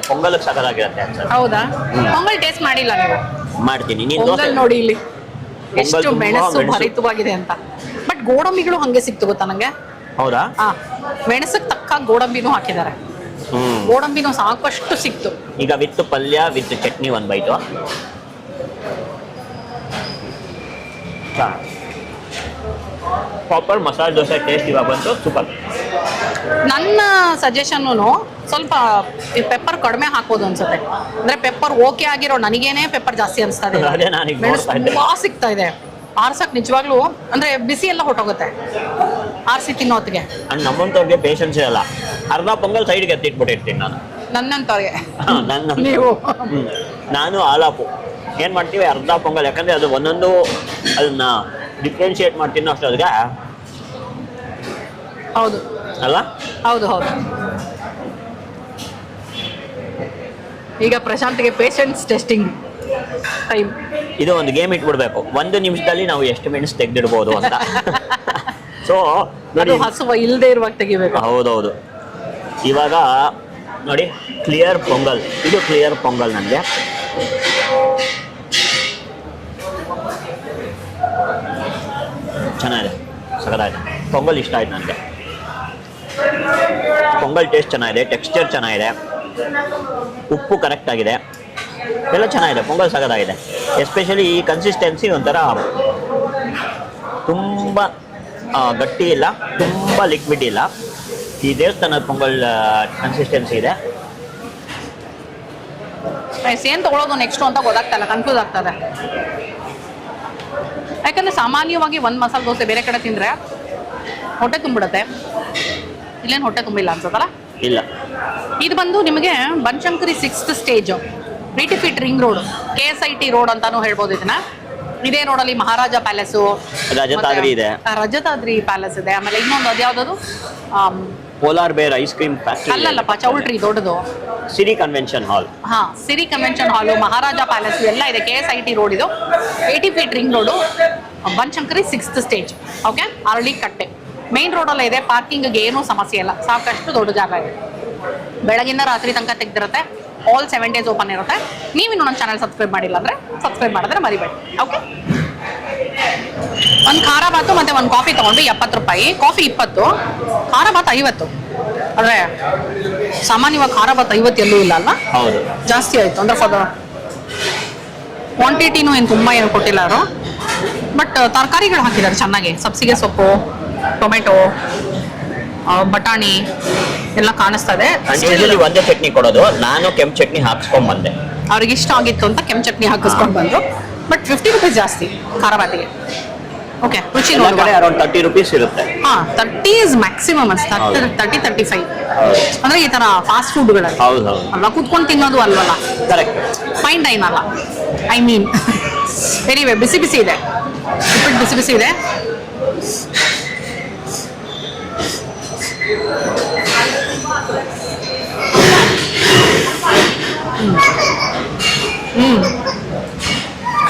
ಪೊಂಗಲ್ಗೆ ಸಾಕಾಗಿರುತ್ತೆ ಅನ್ಸುತ್ತೆ. ಹೌದಾ? ಪೊಂಗಲ್ ಟೇಸ್ಟ್ ಮಾಡಿಲ್ಲ ನೀವು? ಮಾಡ್ತೀನಿ. ನೀನು ದೋಸೆ ಪೊಂಗಲ್ ನೋಡಿ ಇಲ್ಲಿ ಎಷ್ಟು ತುಂಬಾ ಮೆಣಸು ಮೆಣಸು. ಭರಿತವಾಗಿದೆ ಅಂತ. ಬಟ್ ಗೋಡಂಬಿಗಳು ಹಂಗೆ ಸಿಕ್ತು ಗೊತ್ತಾ ನಂಗೆ. ಹೌದಾ? ಮೆಣಸಕ್ಕೆ ತಕ್ಕ ಗೋಡಂಬಿನೂ ಹಾಕಿದ್ದಾರೆ. ಗೋಡಂಬಿನೂ ಸಾಕಷ್ಟು ಸಿಕ್ತು. ಈಗ ವಿತ್ ಪಲ್ಯ ವಿತ್ ಚಟ್ನಿ ಒಂದು ಬೈತು. ಪ್ರಾಪರ್ ಮಸಾಲೆ ದೋಸೆ ಟೇಸ್ಟ್ ಇವಾಗ ಬಂತು, ಸೂಪರ್. ನನ್ನ ಸಜೆಷನ್ನು ಸ್ವಲ್ಪ ಪೆಪ್ಪರ್ ಕಡಿಮೆ ಹಾಕೋದು ಅನ್ಸುತ್ತೆ. ಅಂದ್ರೆ ಪೆಪ್ಪರ್ ಓಕೆ ಆಗಿರೋ ನನಗೇನೆ ಪೆಪ್ಪರ್ ಜಾಸ್ತಿ ಅನಿಸ್ತಾ ಇದೆ. ಅದೇ ನಾನೀಗ ಮೆಣಸು ನೋಡ್ತಾ ಇದ್ದೆ. ತುಂಬಾ ಸಿಗ್ತಾ ಇದೆ. ಆರ್ಸಕ್ ನಿಜವಾಗ್ಲೂ ಅಂದ್ರೆ ಬಿಸಿ ಎಲ್ಲ ಹೊಟ್ಟೋಗುತ್ತೆ ಆರ್ಸಿ ತಿನ್ನೋತ್ತಿಗೆ. ಅಂಡ್ ನಮ್ಮಂತವ್ರಿಗೆ ಪೇಷನ್ಸ್ ಇರಲ್ಲ. ಅರ್ಧ ಪೊಂಗಲ್ ಸೈಡ್ಗೆ ಎತ್ತಿಟ್ಬಿಟ್ಟಿರ್ತೀನಿ ನಾನು. ನನ್ನಂತವ್ರಿಗೆ ನನ್ನ ನೀವು ನಾನು ಆಲಾಪು ಏನ್ ಮಾಡ್ತೀವಿ, ಅರ್ಧ ಪೊಂಗಲ್. ಯಾಕಂದ್ರೆ ಅದು ಒಂದೊಂದು ಅದನ್ನ ಡಿಫ್ರೆನ್ಶಿಯೇಟ್ ಮಾಡ್ತೀನಿ ಅಷ್ಟೊತ್ತಿಗೆ ಹೌದು ಅಲ್ಲ. ಹೌದು ಹೌದು. ಈಗ ಪ್ರಶಾಂತ್ಗೆ ಪೇಷನ್ಸ್ ಟೆಸ್ಟಿಂಗ್ ಟೈಮ್. ಇದು ಒಂದು ಗೇಮ್ ಇಟ್ಬಿಡ್ಬೇಕು, 1 ನಿಮಿಷದಲ್ಲಿ ನಾವು ಎಷ್ಟು ಮೆಣಸು ತೆಗೆದಿಡ್ಬೋದು ಅಂತ. ಸೊ ನೋಡಿ, ಹಸುವ ಇಲ್ಲದೆ ಇರುವಾಗ ತೆಗಿಬೇಕು. ಹೌದೌದು. ಇವಾಗ ನೋಡಿ, ಕ್ಲಿಯರ್ ಪೊಂಗಲ್. ಇದು ಕ್ಲಿಯರ್ ಪೊಂಗಲ್ ನನಗೆ. ಚೆನ್ನಾಗಿದೆ, ಸಗದಾಗಿದೆ. ಪೊಂಗಲ್ ಇಷ್ಟ ಆಯ್ತು ನನಗೆ. ಪೊಂಗಲ್ ಟೇಸ್ಟ್ ಚೆನ್ನಾಗಿದೆ, ಟೆಕ್ಸ್ಚರ್ ಚೆನ್ನಾಗಿದೆ, ಉಪ್ಪು ಕರೆಕ್ಟ್ ಆಗಿದೆ, ಎಲ್ಲ ಚೆನ್ನಾಗಿದೆ. ಪೊಂಗಲ್ ಸಗದಾಗಿದೆ. ಎಸ್ಪೆಷಲಿ ಈ ಕನ್ಸಿಸ್ಟೆನ್ಸಿ ಒಂಥರ ತುಂಬ ಗಟ್ಟಿ ಇಲ್ಲ, ತುಂಬ ಲಿಕ್ವಿಡ್ ಇಲ್ಲ. ಈ ದೇವಸ್ಥಾನದ ಪೊಂಗಲ್ ಕನ್ಸಿಸ್ಟೆನ್ಸಿ ಇದೆ. ಏನ್ ತಗೊಳ್ಳೋದು ನೆಕ್ಸ್ಟ್ ಅಂತ ಗೊತ್ತಾಗ್ತಲ್ಲ, ಕನ್ಫ್ಯೂಸ್ ಆಗ್ತದೆ. ಯಾಕಂದ್ರೆ ಸಾಮಾನ್ಯವಾಗಿ ಒಂದು ಮಸಾಲೆ ದೋಸೆ ಬೇರೆ ಕಡೆ ತಿಂದ್ರೆ ಹೊಟ್ಟೆ ತುಂಬಿಡುತ್ತೆ. ಇಲ್ಲೇನು ಹೊಟ್ಟೆ ತುಂಬಿಲ್ಲ ಅನ್ಸತ್ತಲ್ಲ. ಇಲ್ಲ, ಇದು ಬಂದು ನಿಮಗೆ ಬನಶಂಕರಿ 6th ಸ್ಟೇಜ್, ರೀಟಿಫಿಟ್ ರಿಂಗ್ ರೋಡ್, KSIT ರೋಡ್ ಅಂತಾನು ಹೇಳ್ಬೋದು ಇದನ್ನ. ಇದೇ ರೋಡಲ್ಲಿ ಮಹಾರಾಜ ಪ್ಯಾಲೇಸು, ರಜತಾದ್ರಿ ಇದೆ, ರಜತಾದ್ರಿ ಪ್ಯಾಲೇಸ್ ಇದೆ. ಆಮೇಲೆ ಇನ್ನೊಂದು ಅದ್ಯಾವ್ದು ಪೋಲಾರ್ ಬೇರ್ ಐಸ್ ಕ್ರೀಮ್ ಫ್ಯಾಕ್ಟ್ರಿ, ಅಲ್ಲಲ್ಲಪ್ಪ ಚೌಲ್ಟ್ರಿ ದೊಡ್ಡದು, ಸಿರಿ ಕನ್ವೆನ್ಷನ್ ಹಾಲ್. ಹಾ, ಸಿರಿ ಕನ್ವೆನ್ಷನ್ ಹಾಲು, ಮಹಾರಾಜ ಪ್ಯಾಲೇಸ್ ಎಲ್ಲ ಇದೆ. KSIT ರೋಡ್ ಇದು, 80 feet ring road, Banashankari 6th stage. Okay, Aralikatte main ರೋಡಲ್ಲೇ ಇದೆ. ಪಾರ್ಕಿಂಗ್ಗೆ ಏನೂ ಸಮಸ್ಯೆ ಇಲ್ಲ, ಸಾಕಷ್ಟು ದೊಡ್ಡ ಜಾಗ ಇದೆ. ಬೆಳಗಿಂದ ರಾತ್ರಿ ತನಕ ತೆಗೆದಿರುತ್ತೆ. ಆಲ್ 7 days ಓಪನ್ ಇರುತ್ತೆ. ನೀವಿನ್ನು ನನ್ನ ಚಾನಲ್ ಸಬ್ಸ್ಕ್ರೈಬ್ ಮಾಡಿಲ್ಲ ಅಂದರೆ ಸಬ್ಸ್ಕ್ರೈಬ್ ಮಾಡಿದ್ರೆ ಮರಿಬೇಡಿ. ಓಕೆ, ಒಂದು ಖಾರ ಬಾತು ಮತ್ತು ಒಂದು ಕಾಫಿ ತೊಗೊಂಡು 70 ರೂಪಾಯಿ, ಕಾಫಿ 20, ಖಾರ ಬಾತ್ 50. ಅಂದರೆ ಸಾಮಾನ್ಯವಾಗಿ ಖಾರ ಬಾತ್ 50 ಎಲ್ಲೂ ಇಲ್ಲ ಅಲ್ವಾ? ಹೌದು, ಜಾಸ್ತಿ ಆಯಿತು. ಅಂದರೆ ಫಾರ್ ಕ್ವಾಂಟಿಟಿನೂ ಏನು ತುಂಬ ಏನು ಕೊಟ್ಟಿಲ್ಲ ಅವರು. ಬಟ್ ತರಕಾರಿಗಳು ಹಾಕಿದ್ದಾರೆ ಚೆನ್ನಾಗಿ. ಸಬ್ಸಿಗೆ ಸೊಪ್ಪು, ಟೊಮೆಟೊ, ಬಟಾಣಿ ಎಲ್ಲ ಕಾಣಿಸ್ತಾ ಇದೆ. ಯೂಶಲಿ ಒಂದೇ ಚಟ್ನಿ ಕೊಡೋದು. ನಾನು ಕೆಂಪು ಚಟ್ನಿ ಹಾಕ್ಸ್ಕೊಂಡ್ ಬಂದೆ, ಅವ್ರಿಗೆ ಇಷ್ಟ ಆಗಿತ್ತು ಅಂತ ಕೆಂಪು ಚಟ್ನಿ ಹಾಕಿಸ್ಕೊಂಡು ಬಂದರು. ಬಟ್ 50 ರೂಪೀಸ್ ಜಾಸ್ತಿ ಖಾರ ಬಾತಿಗೆ. ಓಕೆ, ರುಚಿ ನೋಡುವ. ಅರೌಂಡ್ 30 ರೂಪೀಸ್ ಇರುತ್ತೆ. ಹಾ, 30 ಇಸ್ ಮ್ಯಾಕ್ಸಿಮಮ್. 30-35 ಅಂದ್ರೆ ಈ ತರ ಫಾಸ್ಟ್ ಫುಡ್ಗಳಲ್ಲಿ ಹೌದು ಹೌದು, ಅಲ್ಲ, ಕುತ್ಕೊಂಡು ತಿನ್ನೋದು ಅಲ್ವಲ್ಲ, ಕರೆಕ್ಟ್. ಫೈನ್ ಡೈನ್ ಅಲ್ಲ. ಐ ಮೀನ್ ಎನಿವೆ, ಬಿಸಿ ಬಿಸಿ ಇದೆ, ಉಪ್ಪಿಟ್ಟು ಬಿಸಿ ಬಿಸಿ ಇದೆ.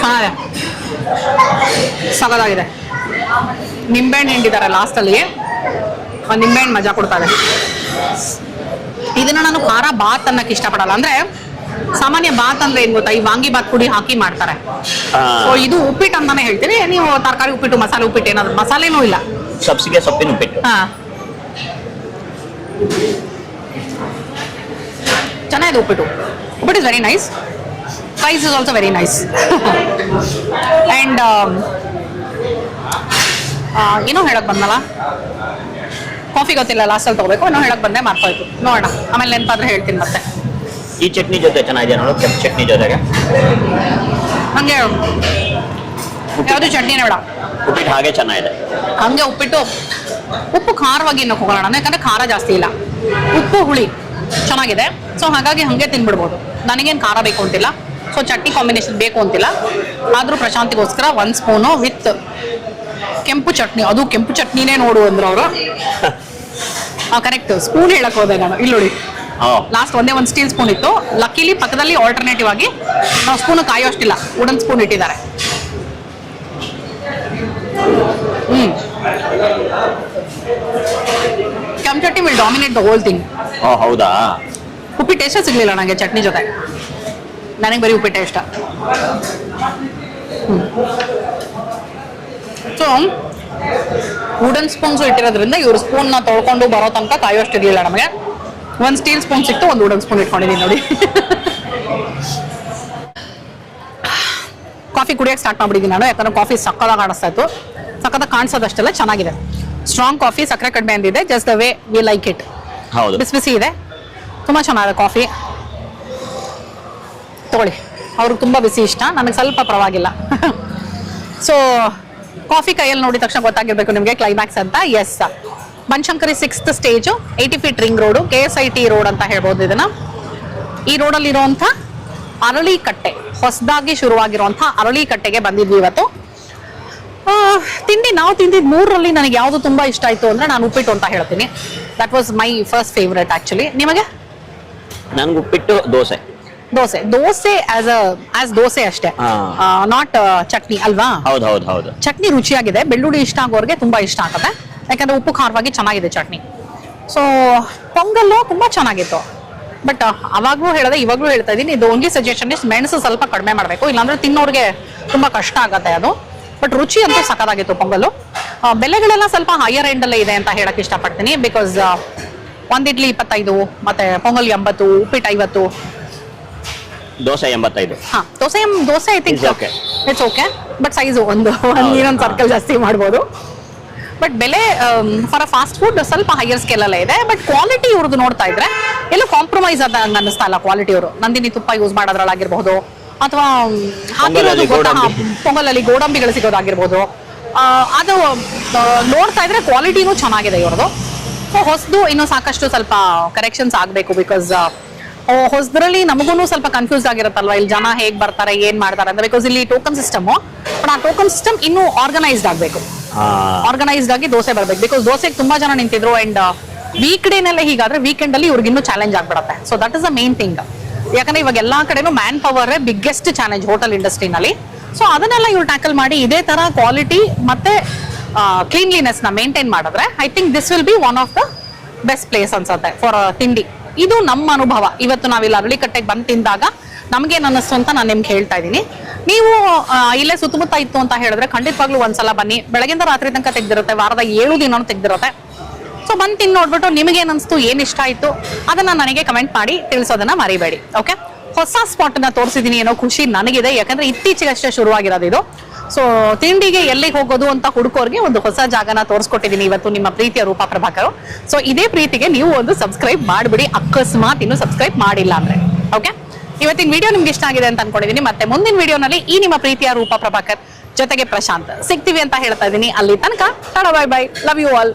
ಚೆನ್ನಾಗಿದೆ, ಸಗದಾಗಿದೆ. ನಿಂಬೆಹಣ್ಣು ಹಿಂಡಿದ್ದಾರೆ ಲಾಸ್ಟಲ್ಲಿ, ನಿಂಬೆಹಣ್ಣು ಮಜಾ ಕೊಡ್ತಾರೆ. ಇದನ್ನ ನಾನು ಖಾರ ಬಾತ್ ಅನ್ನಕ್ಕೆ ಇಷ್ಟಪಡಲ್ಲ. ಅಂದ್ರೆ ಸಾಮಾನ್ಯ ಬಾತ್ ಅಂದ್ರೆ ಏನ್ ಗೊತ್ತಾ, ಈ ವಾಂಗಿ ಬಾತ್ ಪುಡಿ ಹಾಕಿ ಮಾಡ್ತಾರೆ. ಸೊ ಇದು ಉಪ್ಪಿಟ್ಟು ಅಂತಾನೆ ಹೇಳ್ತೀವಿ ನೀವು. ತರಕಾರಿ ಉಪ್ಪಿಟ್ಟು, ಮಸಾಲೆ ಉಪ್ಪಿಟ್ಟು, ಏನಾದ್ರು ಮಸಾಲೆನೂ ಇಲ್ಲ, ಸಬ್ಸಿಗೆ ಸೊಪ್ಪಿನ ಉಪ್ಪಿಟ್ಟು. ಹಾ, ಚೆನ್ನಾಗಿದೆ ಉಪ್ಪಿಟ್ಟು. Uppittu is very nice. Price is also very nice. And ಏನೋ ಹೇಳಕ್ ಬಂದಲ್ಲ, ಕಾಫಿ ಗೊತ್ತಿಲ್ಲ, ಲಾಸ್ಟಲ್ಲಿ ತಗೋಬೇಕು. ಏನೋ ಹೇಳಕ್ ಬಂದೆ, ಮಾರ್ಕೋಯ್ತು. ನೋಡೋಣ, ಆಮೇಲೆ ನೆನಪಾದ್ರೆ ಹೇಳ್ತೀನಿ ಮತ್ತೆ. ಈ ಚಟ್ನಿ ಜೊತೆ ಚೆನ್ನಾಗಿದೆ ನೋಡು, ಕೆಂಪು ಚಟ್ನಿ ಜೊತೆಗೆ. ನನಗೆ ಯಾವುದು ಚಟ್ನಿನೇ ಬೇಡ, ಉಪ್ಪಿಟ್ಟು ಹಾಗೆ ಚೆನ್ನಾಗಿದೆ. ಹಂಗೆ ಉಪ್ಪಿಟ್ಟು ಉಪ್ಪು ಖಾರವಾಗಿ ಇನ್ನೂ ಹೋಗೋಣ, ಯಾಕಂದ್ರೆ ಖಾರ ಜಾಸ್ತಿ ಇಲ್ಲ, ಉಪ್ಪು ಹುಳಿ ಚೆನ್ನಾಗಿದೆ. ಸೊ ಹಾಗಾಗಿ ಹಂಗೆ ತಿನ್ಬಿಡ್ಬೋದು. ನನಗೇನು ಖಾರ ಬೇಕು ಅಂತಿಲ್ಲ, ಸೊ ಚಟ್ನಿ ಕಾಂಬಿನೇಷನ್ ಬೇಕು ಅಂತಿಲ್ಲ. ಆದರೂ ಪ್ರಶಾಂತಿಗೋಸ್ಕರ 1 ಸ್ಪೂನು ವಿತ್ ಕೆಂಪು ಚಟ್ನಿ, ಅದು ಕೆಂಪು ಚಟ್ನಿನೇ ನೋಡು ಅಂದ್ರು ಅವರು. ಕರೆಕ್ಟ್, ಸ್ಪೂನ್ ಹೇಳಕ್ ಹೋದೆ ನಾನು. ಇಲ್ಲಿ ನೋಡಿ, ಲಾಸ್ಟ್ ಒಂದೇ ಒಂದು ಸ್ಟೀಲ್ ಸ್ಪೂನ್ ಇತ್ತು. ಲಕ್ಕಿಲಿ ಪಕ್ಕದಲ್ಲಿ ಆಲ್ಟರ್ನೇಟಿವ್ ಆಗಿ ನಾವು ಸ್ಪೂನ್ ಕಾಯೋಷ್ಟಿಲ್ಲ, ವುಡನ್ ಸ್ಪೂನ್ ಇಟ್ಟಿದ್ದಾರೆ. ಕೆಂಪು chutney will dominate the whole thing. ಹೌದಾ? ಉಪ್ಪಿಟ್ಟು ಟೇಸ್ಟೇ ಸಿಗ್ಲಿಲ್ಲ ನನಗೆ ಚಟ್ನಿ ಜೊತೆ, ನನಗೆ ಬರೀ ಉಪ್ಪಿಟ್ಟೆ ಇಷ್ಟ. ಸೊ ವುಡನ್ ಸ್ಪೂನ್ಸು ಇಟ್ಟಿರೋದ್ರಿಂದ ಇವ್ರು ಸ್ಪೂನ್ನ ತೊಳ್ಕೊಂಡು ಬರೋ ತನಕ ಕಾಯೋಷ್ಟಿರ್ಲಿಲ್ಲ ನಮಗೆ. 1 ಸ್ಟೀಲ್ ಸ್ಪೂನ್ ಸಿಕ್ತು, 1 ವುಡನ್ ಸ್ಪೂನ್ ಇಟ್ಕೊಂಡಿದ್ದೀನಿ ನೋಡಿ. ಕಾಫಿ ಕುಡಿಯೋಕೆ ಸ್ಟಾರ್ಟ್ ಮಾಡ್ಬಿಟ್ಟಿದ್ದೀನಿ ನಾನು, ಯಾಕಂದ್ರೆ ಕಾಫಿ ಸಕ್ಕದಾಗಿ ಕಾಣಿಸ್ತಾ ಇತ್ತು. ಸಕ್ಕದಾಗಿ ಕಾಣಿಸೋದಷ್ಟೆಲ್ಲ ಚೆನ್ನಾಗಿದೆ. ಸ್ಟ್ರಾಂಗ್ ಕಾಫಿ, ಸಕ್ಕರೆ ಕಡಿಮೆ ಅಂದಿದೆ, just the way we like it. ಹೌದು, ಬಿಸಿ ಬಿಸಿ ಇದೆ, ತುಂಬ ಚೆನ್ನಾಗಿದೆ ಕಾಫಿ. ತಗೊಳ್ಳಿ, ಅವ್ರಿಗೆ ತುಂಬ ಬಿಸಿ ಇಷ್ಟ, ನನಗೆ ಸ್ವಲ್ಪ ಪರವಾಗಿಲ್ಲ. ಸೊ ಕಾಫಿ ಕೈಯಲ್ಲಿ ನೋಡಿದ ತಕ್ಷಣ ಗೊತ್ತಾಗಿರ್ಬೇಕು ನಿಮಗೆ ಕ್ಲೈಮ್ಯಾಕ್ಸ್ ಅಂತ. Yes, Banashankari 6th stage, 80 feet ring road, KSIT road ಅಂತ ಹೇಳ್ಬೋದು ಇದನ್ನ. ಈ ರೋಡಲ್ಲಿ ಇರುವಂಥ ಅರಳಿಕಟ್ಟೆ, ಹೊಸದಾಗಿ ಶುರುವಾಗಿರುವಂಥ ಅರಳಿಕಟ್ಟೆಗೆ ಬಂದಿದ್ವಿ ಇವತ್ತು. ತಿಂಡಿ ನಾವು ತಿಂದಿದ್ದು 3ರಲ್ಲಿ ನನಗೆ ಯಾವುದು ತುಂಬ ಇಷ್ಟ ಆಯಿತು ಅಂದರೆ ನಾನು ಉಪ್ಪಿಟ್ಟು ಅಂತ ಹೇಳ್ತೀನಿ. That was my first favourite actually. ನಿಮಗೆ? ನನ್ಗೆ ಉಪ್ಪಿಟ್ಟು, ದೋಸೆ. ದೋಸೆ ಆಸ್ ದೋಸೆ ಅಷ್ಟೇ, ನಾಟ್ ಚಟ್ನಿ ಅಲ್ವಾ? ಹೌದು. ಚಟ್ನಿ ರುಚಿಯಾಗಿದೆ, ಬೆಳ್ಳುಳ್ಳಿ ಇಷ್ಟ ಆಗೋರಿಗೆ ತುಂಬಾ ಇಷ್ಟ ಆಗುತ್ತೆ, ಯಾಕಂದ್ರೆ ಉಪ್ಪು ಖಾರವಾಗಿ ಚೆನ್ನಾಗಿದೆ ಚಟ್ನಿ. ಸೊ ಪೊಂಗಲ್ಲು ತುಂಬಾ ಚೆನ್ನಾಗಿತ್ತು. ಬಟ್ ಅವಾಗ್ಲೂ ಹೇಳಿದೆ, ಇವಾಗ್ಲೂ ಹೇಳ್ತಾ ಇದ್ದೀನಿ, ಇದು ಓನ್ಲಿ ಸಜೆಷನ್ ಇಸ್ ಮೆಣಸು ಸ್ವಲ್ಪ ಕಡಿಮೆ ಮಾಡಬೇಕು, ಇಲ್ಲಾಂದ್ರೆ ತಿನ್ನೋರಿಗೆ ತುಂಬಾ ಕಷ್ಟ ಆಗತ್ತೆ ಅದು. ಬಟ್ ರುಚಿ ಅಂತೂ ಸಖತ್ತಾಗಿತ್ತು ಪೊಂಗಲ್ಲು. ಬೆಲೆಗಳೆಲ್ಲ ಸ್ವಲ್ಪ ಹೈಯರ್ ಎಂಡ್ ಅಲ್ಲೇ ಇದೆ ಅಂತ ಹೇಳಕ್ ಇಷ್ಟಪಡ್ತೀನಿ. ಬಿಕಾಸ್ 1 ಇಡ್ಲಿ 25, ಮತ್ತೆ ಪೊಂಗಲ್ 80, ಉಪ್ಪಿಟ್ಟು 50, dosa 85. Dosa I think it's okay. But size ಒಂದು ಇನ್ನೊಂದು ಸರ್ಕಲ್ ಜಾಸ್ತಿ ಮಾಡ್ಬೋದು. ಬಟ್ ಬೆಲೆ ಫಾರ್ ಅ ಫಾಸ್ಟ್ ಫುಡ್ ಸ್ವಲ್ಪ ಹೈಯರ್ ಸ್ಕೇಲ್ ಅಲ್ಲೇ ಇದೆ. ಬಟ್ ಕ್ವಾಲಿಟಿ ಇವ್ರದ್ದು ನೋಡ್ತಾ ಇದ್ರೆ ಎಲ್ಲೂ ಕಾಂಪ್ರಮೈಸ್ ಆದ ಅನ್ನಿಸ್ತಾ ಇಲ್ಲ ಕ್ವಾಲಿಟಿ. ಅವರು ನಂದಿನಿ ತುಪ್ಪ ಯೂಸ್ ಮಾಡೋದ್ರಲ್ಲಾಗಿರ್ಬಹುದು, ಅಥವಾ ಹಾಕಿರೋದು ಗೊತ್ತಾ, ಪೊಂಗಲಲ್ಲಿ ಗೋಡಂಬಿಗಳು ಸಿಗೋದಾಗಿರ್ಬೋದು, ಅದು ನೋಡ್ತಾ ಇದ್ರೆ ಕ್ವಾಲಿಟಿನೂ ಚೆನ್ನಾಗಿದೆ ಇವ್ರದ್ದು. ಸೊ ಹೊಸದು ಇನ್ನೂ ಸಾಕಷ್ಟು ಸ್ವಲ್ಪ ಕರೆಕ್ಷನ್ಸ್ ಆಗಬೇಕು. ಬಿಕಾಸ್ ಹೊಸದ್ರಲ್ಲಿ ನಮಗೂ ಸ್ವಲ್ಪ ಕನ್ಫ್ಯೂಸ್ ಆಗಿರುತ್ತಲ್ವಾ, ಇಲ್ಲಿ ಜನ ಹೇಗೆ ಬರ್ತಾರೆ, ಏನ್ ಮಾಡ್ತಾರೆ ಅಂತ. ಬಿಕಾಸ್ ಇಲ್ಲಿ ಟೋಕನ್ ಸಿಸ್ಟಮ್, ಬಟ್ ಆ ಟೋಕನ್ ಸಿಸ್ಟಮ್ ಇನ್ನೂ ಆರ್ಗನೈಸ್ಡ್ ಆಗಬೇಕು. ಆರ್ಗನೈಸ್ಡ್ ಆಗಿ ದೋಸೆ ಬರ್ಬೇಕು. ಬಿಕಾಸ್ ದೋಸೆಗೆ ತುಂಬಾ ಜನ ನಿಂತಿದ್ರು, ಅಂಡ್ ವೀಕ್ ಡೇನಲ್ಲೇ ಹೀಗಾದ್ರೆ ವೀಕೆಂಡ್ ಅಲ್ಲಿ ಇವ್ರಿಗೆ ಇನ್ನೂ ಚಾಲೆಂಜ್ ಆಗ್ಬಿಡುತ್ತೆ. So that is the main thing. ಯಾಕಂದ್ರೆ ಇವಾಗ ಎಲ್ಲಾ ಕಡೆನೂ man power biggest challenge hotel ಇಂಡಸ್ಟ್ರಿನಲ್ಲಿ. ಸೊ ಅದನ್ನೆಲ್ಲ ಇವ್ರು ಟ್ಯಾಕಲ್ ಮಾಡಿ ಇದೇ ತರ ಕ್ವಾಲಿಟಿ ಮತ್ತೆ ಕ್ಲೀನ್ಲಿನೆಸ್ ನ ಮೇಂಟೈನ್ ಮಾಡಿದ್ರೆ I think this will be one of the best place ಅನ್ಸುತ್ತೆ ಫಾರ್ ತಿಂಡಿ. ಇದು ನಮ್ಮ ಅನುಭವ. ಇವತ್ತು ನಾವಿಲ್ಲಿ ಅರಳಿಕಟ್ಟೆಗೆ ಬಂದು ತಿಂದಾಗ ನಮ್ಗೇನ್ ಅನ್ನಿಸ್ತು ಅಂತ ನಾನು ನಿಮ್ಗೆ ಹೇಳ್ತಾ ಇದ್ದೀನಿ. ನೀವು ಇಲ್ಲೇ ಸುತ್ತಮುತ್ತ ಇತ್ತು ಅಂತ ಹೇಳಿದ್ರೆ ಖಂಡಿತವಾಗ್ಲೂ ಒಂದ್ಸಲ ಬನ್ನಿ. ಬೆಳಗಿಂದ ರಾತ್ರಿ ತನಕ ತೆಗ್ದಿರುತ್ತೆ, ವಾರದ 7 ದಿನ ತೆಗ್ದಿರುತ್ತೆ. ಸೊ ಬಂದು ತಿಂದು ನೋಡ್ಬಿಟ್ಟು ನಿಮಗೇನು ಅನಿಸ್ತು, ಏನು ಇಷ್ಟ ಆಯಿತು ಅದನ್ನ ನನಗೆ ಕಮೆಂಟ್ ಮಾಡಿ ತಿಳಿಸೋದನ್ನ ಮರಿಬೇಡಿ. ಓಕೆ, ಹೊಸ ಸ್ಪಾಟನ್ನ ತೋರಿಸಿದ್ದೀನಿ ಏನೋ ಖುಷಿ ನನಗಿದೆ, ಯಾಕಂದ್ರೆ ಇತ್ತೀಚೆಗಷ್ಟೇ ಶುರುವಾಗಿರೋದು ಇದು. ಸೊ ತಿಂಡಿಗೆ ಎಲ್ಲಿಗೆ ಹೋಗೋದು ಅಂತ ಹುಡುಕೋರ್ಗೆ ಒಂದು ಹೊಸ ಜಾಗನ ತೋರಿಸ್ಕೊಟ್ಟಿದ್ದೀನಿ ಇವತ್ತು ನಿಮ್ಮ ಪ್ರೀತಿಯ ರೂಪಾ ಪ್ರಭಾಕರ್. ಸೊ ಇದೇ ಪ್ರೀತಿಗೆ ನೀವು ಒಂದು ಸಬ್ಸ್ಕ್ರೈಬ್ ಮಾಡಿಬಿಡಿ, ಅಕಸ್ಮಾತ್ ಇನ್ನು ಸಬ್ಸ್ಕ್ರೈಬ್ ಮಾಡಿಲ್ಲ ಅಂದ್ರೆ. ಓಕೆ, ಇವತ್ತಿನ ವಿಡಿಯೋ ನಿಮ್ಗೆ ಇಷ್ಟ ಆಗಿದೆ ಅಂತ ಅನ್ಕೊಂಡಿದ್ದೀನಿ. ಮತ್ತೆ ಮುಂದಿನ ವಿಡಿಯೋನಲ್ಲಿ ಈ ನಿಮ್ಮ ಪ್ರೀತಿಯ ರೂಪಾ ಪ್ರಭಾಕರ್ ಜೊತೆಗೆ ಪ್ರಶಾಂತ್ ಸಿಗ್ತೀವಿ ಅಂತ ಹೇಳ್ತಾ ಇದ್ದೀನಿ. ಅಲ್ಲಿ ತನಕ tata, bye bye, love you all.